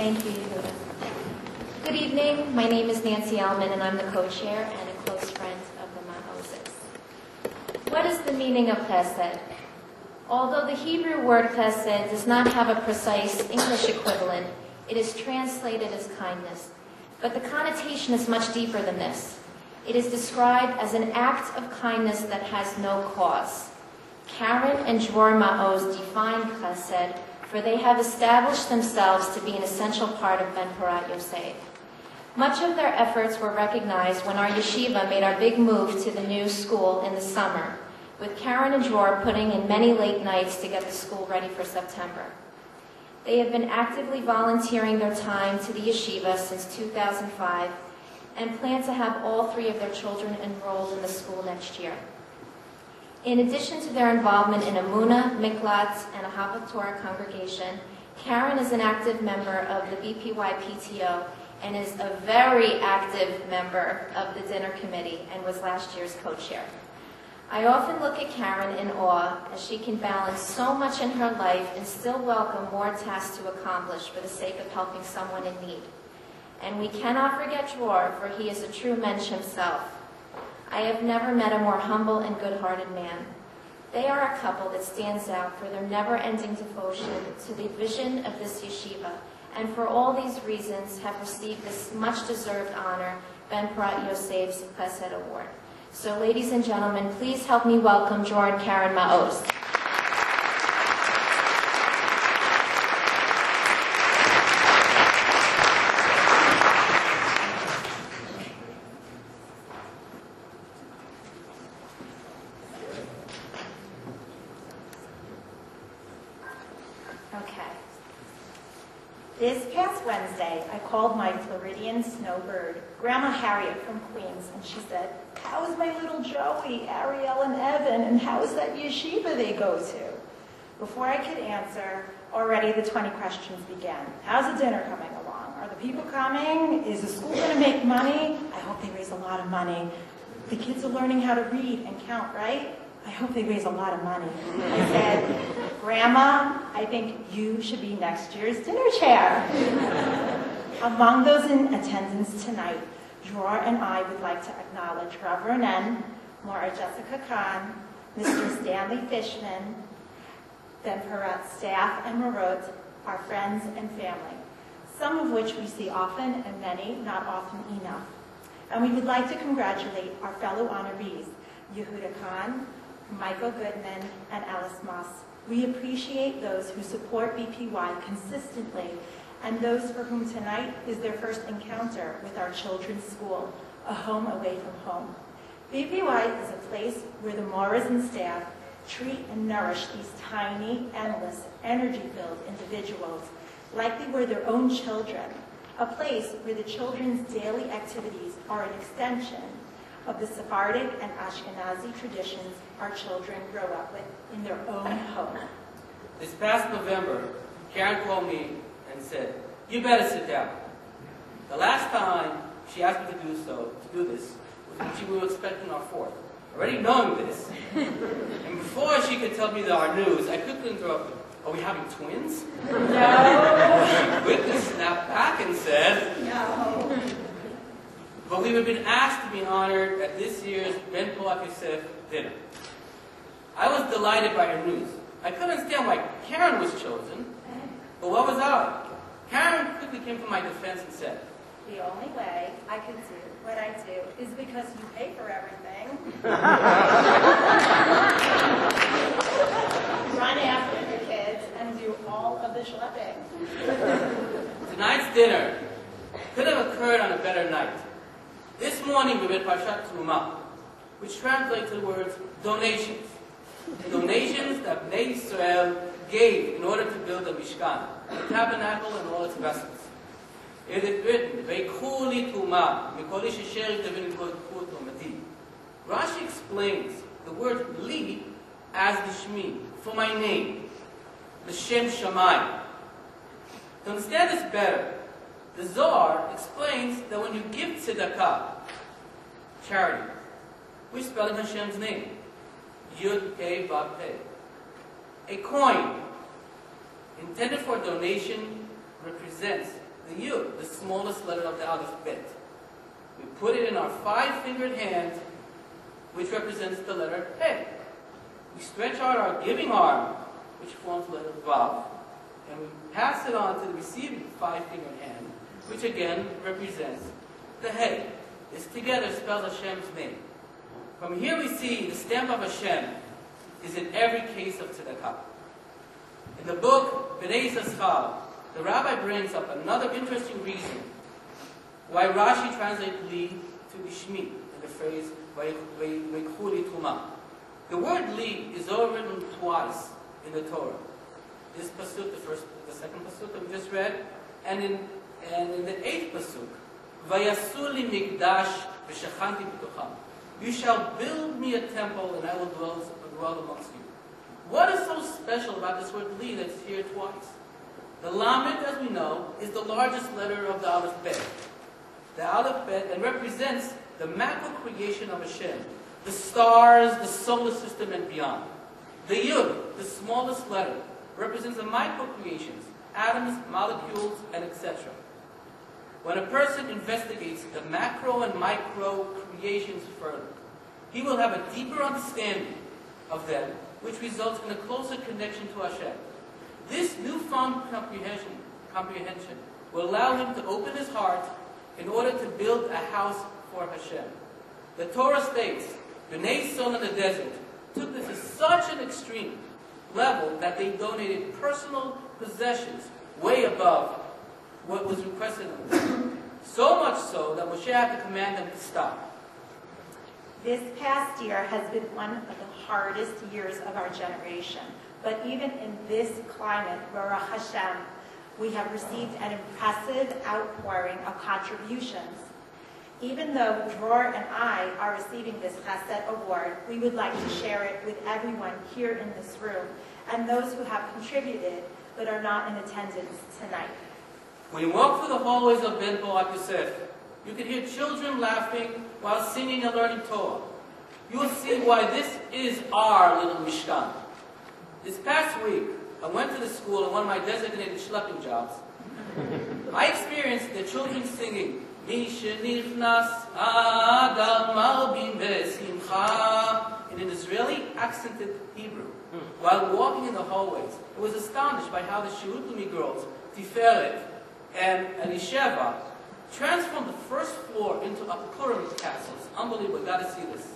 Thank you, Yehuda. Good evening. My name is Nancy Ellman, and I'm the co-chair and a close friend of the Ma'ozes. What is the meaning of chesed? Although the Hebrew word chesed does not have a precise English equivalent, it is translated as kindness. But the connotation is much deeper than this. It is described as an act of kindness that has no cause. Karen and Dror Ma'oz define chesed, for they have established themselves to be an essential part of Ben Porat Yosef. Much of their efforts were recognized when our yeshiva made our big move to the new school in the summer, with Karen and Dror putting in many late nights to get the school ready for September. They have been actively volunteering their time to the yeshiva since 2005 and plan to have all 3 of their children enrolled in the school next year. In addition to their involvement in Emunah, Miklat, and Ahavat Torah congregation, Karen is an active member of the BPY PTO and is a very active member of the dinner committee and was last year's co-chair. I often look at Karen in awe as she can balance so much in her life and still welcome more tasks to accomplish for the sake of helping someone in need. And we cannot forget Dror, for he is a true mensch himself. I have never met a more humble and good-hearted man. They are a couple that stands out for their never-ending devotion to the vision of this yeshiva, and for all these reasons have received this much-deserved honor, Ben Porat Yosef's Chesed Award. So, ladies and gentlemen, please help me welcome Dror and Karen Ma'oz. This past Wednesday, I called my Floridian snowbird, Grandma Harriet from Queens, and she said, "How is my little Joey, Ariel, and Evan, and how is that yeshiva they go to?" Before I could answer, already the 20 questions began. How's the dinner coming along? Are the people coming? Is the school going to make money? I hope they raise a lot of money. The kids are learning how to read and count, right? I hope they raise a lot of money. I said, "Grandma, I think you should be next year's dinner chair." Among those in attendance tonight, Dror and I would like to acknowledge Rav Ronen, Mora Jessica Kahn, Mr. Stanley Fishman, Ben Porat staff and Marot, our friends and family, some of which we see often and many not often enough. And we would like to congratulate our fellow honorees, Yehuda Khan, Michael Goodman, and Alice Moss. We appreciate those who support BPY consistently and those for whom tonight is their first encounter with our children's school, a home away from home. BPY is a place where the Moras and staff treat and nourish these tiny, endless, energy-filled individuals like they were their own children, a place where the children's daily activities are an extension of the Sephardic and Ashkenazi traditions our children grow up with in their own home. This past November, Karen called me and said, "You better sit down." The last time she asked me to do this, was when we were expecting our 4th. Already knowing this, and before she could tell me our news, I quickly interrupted. "Are we having twins?" No. She quickly snapped back and said, No. But we have been asked to be honored at this year's Ben Porat Yosef dinner. I was delighted by her news. I couldn't understand why Karen was chosen, but what was I? Karen quickly came to my defense and said, "The only way I can do what I do is because you pay for everything." Run after the kids and do all of the schlepping. Tonight's dinner could have occurred on a better night. This morning we read Parshat Truma, which translates the words donations. Donations that Bnei Israel gave in order to build the Mishkan, the tabernacle and all its vessels. It is written, "Veikhu li truma, mikol ish asher yitavin kol trumati." Rashi explains the word li as the shmi, for my name, the Shem Shammai. To understand this better, the Zohar explains that when you give tzedakah, charity, we're spelling Hashem's name, Yud Kei Vav Pei. A coin intended for donation represents the Yud, the smallest letter of the Aleph Bet. We put it in our 5-fingered hand, which represents the letter He. We stretch out our giving arm, which forms the letter Vav, and we pass it on to the receiving 5-fingered hand, which again represents the He. This together spells Hashem's name. From here we see the stamp of Hashem is in every case of tzedakah. In the book B'nai Yisachar, the rabbi brings up another interesting reason why Rashi translates li to Bishmi in the phrase Vayikhu li Tuma. The word li is overwritten twice in the Torah. This pasuk, the second pasuk that we just read, and in the 8th pasuk, Vayasu li mikdash v'shachanti b'tocham. You shall build me a temple, and I will dwell amongst you. What is so special about this word li that's here twice? The Lamed, as we know, is the largest letter of the Aleph Bet. The Aleph Bet, and represents the macro creation of Hashem, the stars, the solar system, and beyond. The Yud, the smallest letter, represents the micro creations, atoms, molecules, and etc. When a person investigates the macro and micro creations further, he will have a deeper understanding of them, which results in a closer connection to Hashem. This newfound comprehension will allow him to open his heart in order to build a house for Hashem. The Torah states, B'nai Yisrael in the desert took this to such an extreme level that they donated personal possessions way above what was requested of them. So much so that Moshe had to command them to stop. This past year has been one of the hardest years of our generation. But even in this climate, Baruch Hashem, we have received an impressive outpouring of contributions. Even though Dror and I are receiving this Chesed Award, we would like to share it with everyone here in this room and those who have contributed but are not in attendance tonight. When you walk through the hallways of Ben Barak Yosef, you can hear children laughing while singing and learning Torah. You will see why this is our little Mishkan. This past week, I went to the school in one of my designated schlepping jobs. I experienced the children singing, Mi shenichnas Adam Malbim Besimcha, in an Israeli accented Hebrew. While walking in the hallways, I was astonished by how the Shirutumi girls, Tiferet and Elisheva, transformed the first floor into a pyramid castle. It's unbelievable. You've got to see this.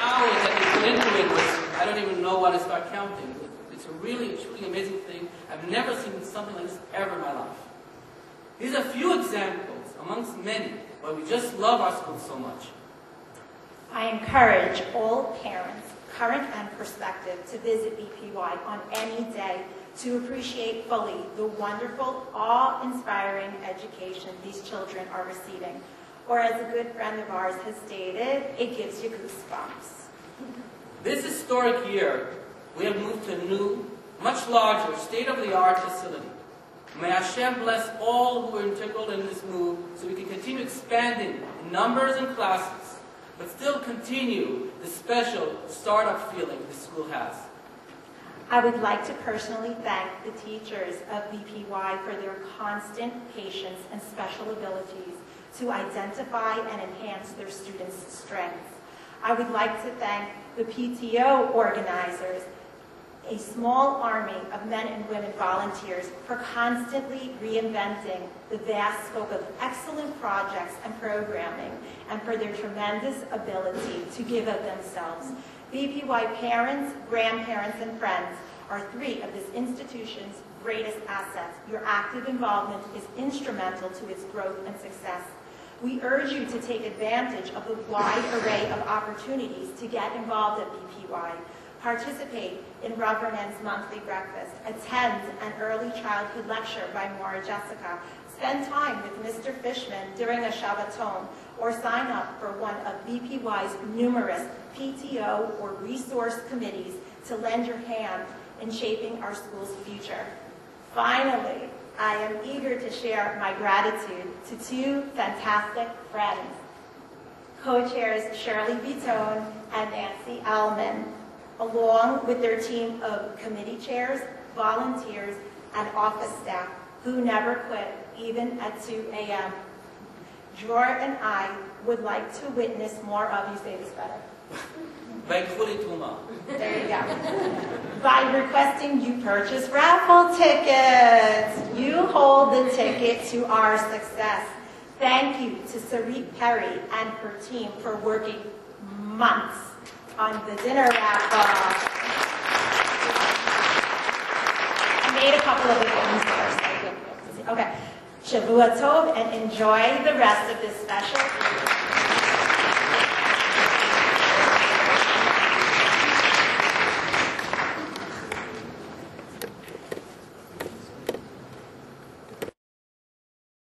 Hours that they put into it was, I don't even know what to start counting. It's a really, truly amazing thing. I've never seen something like this ever in my life. These are a few examples amongst many why we just love our school so much. I encourage all parents, current and prospective, to visit BPY on any day to appreciate fully the wonderful, awe-inspiring education these children are receiving. Or as a good friend of ours has stated, it gives you goosebumps. This historic year, we have moved to a new, much larger, state-of-the-art facility. May Hashem bless all who are integral in this move so we can continue expanding in numbers and classes, but still continue the special startup feeling this school has. I would like to personally thank the teachers of BPY for their constant patience and special abilities to identify and enhance their students' strengths. I would like to thank the PTO organizers, a small army of men and women volunteers, for constantly reinventing the vast scope of excellent projects and programming, and for their tremendous ability to give of themselves. BPY parents, grandparents, and friends are three of this institution's greatest assets. Your active involvement is instrumental to its growth and success. We urge you to take advantage of the wide array of opportunities to get involved at BPY. Participate in Rav Renan's monthly breakfast. Attend an early childhood lecture by Maura Jessica. Spend time with Mr. Fishman during a Shabbaton, or sign up for one of BPY's numerous PTO or resource committees to lend your hand in shaping our school's future. Finally, I am eager to share my gratitude to two fantastic friends, co-chairs Shirley Vitone and Nancy Allman. along with their team of committee chairs, volunteers, and office staff who never quit, even at 2 a.m. Dror and I would like to witness more of, you say this better. There There you go. By requesting you purchase raffle tickets. You hold the ticket to our success. Thank you to Sarit Perry and her team for working months on the dinner raffle. I made a couple of the ones first. Okay. Shavua Tov, and enjoy the rest of this special evening.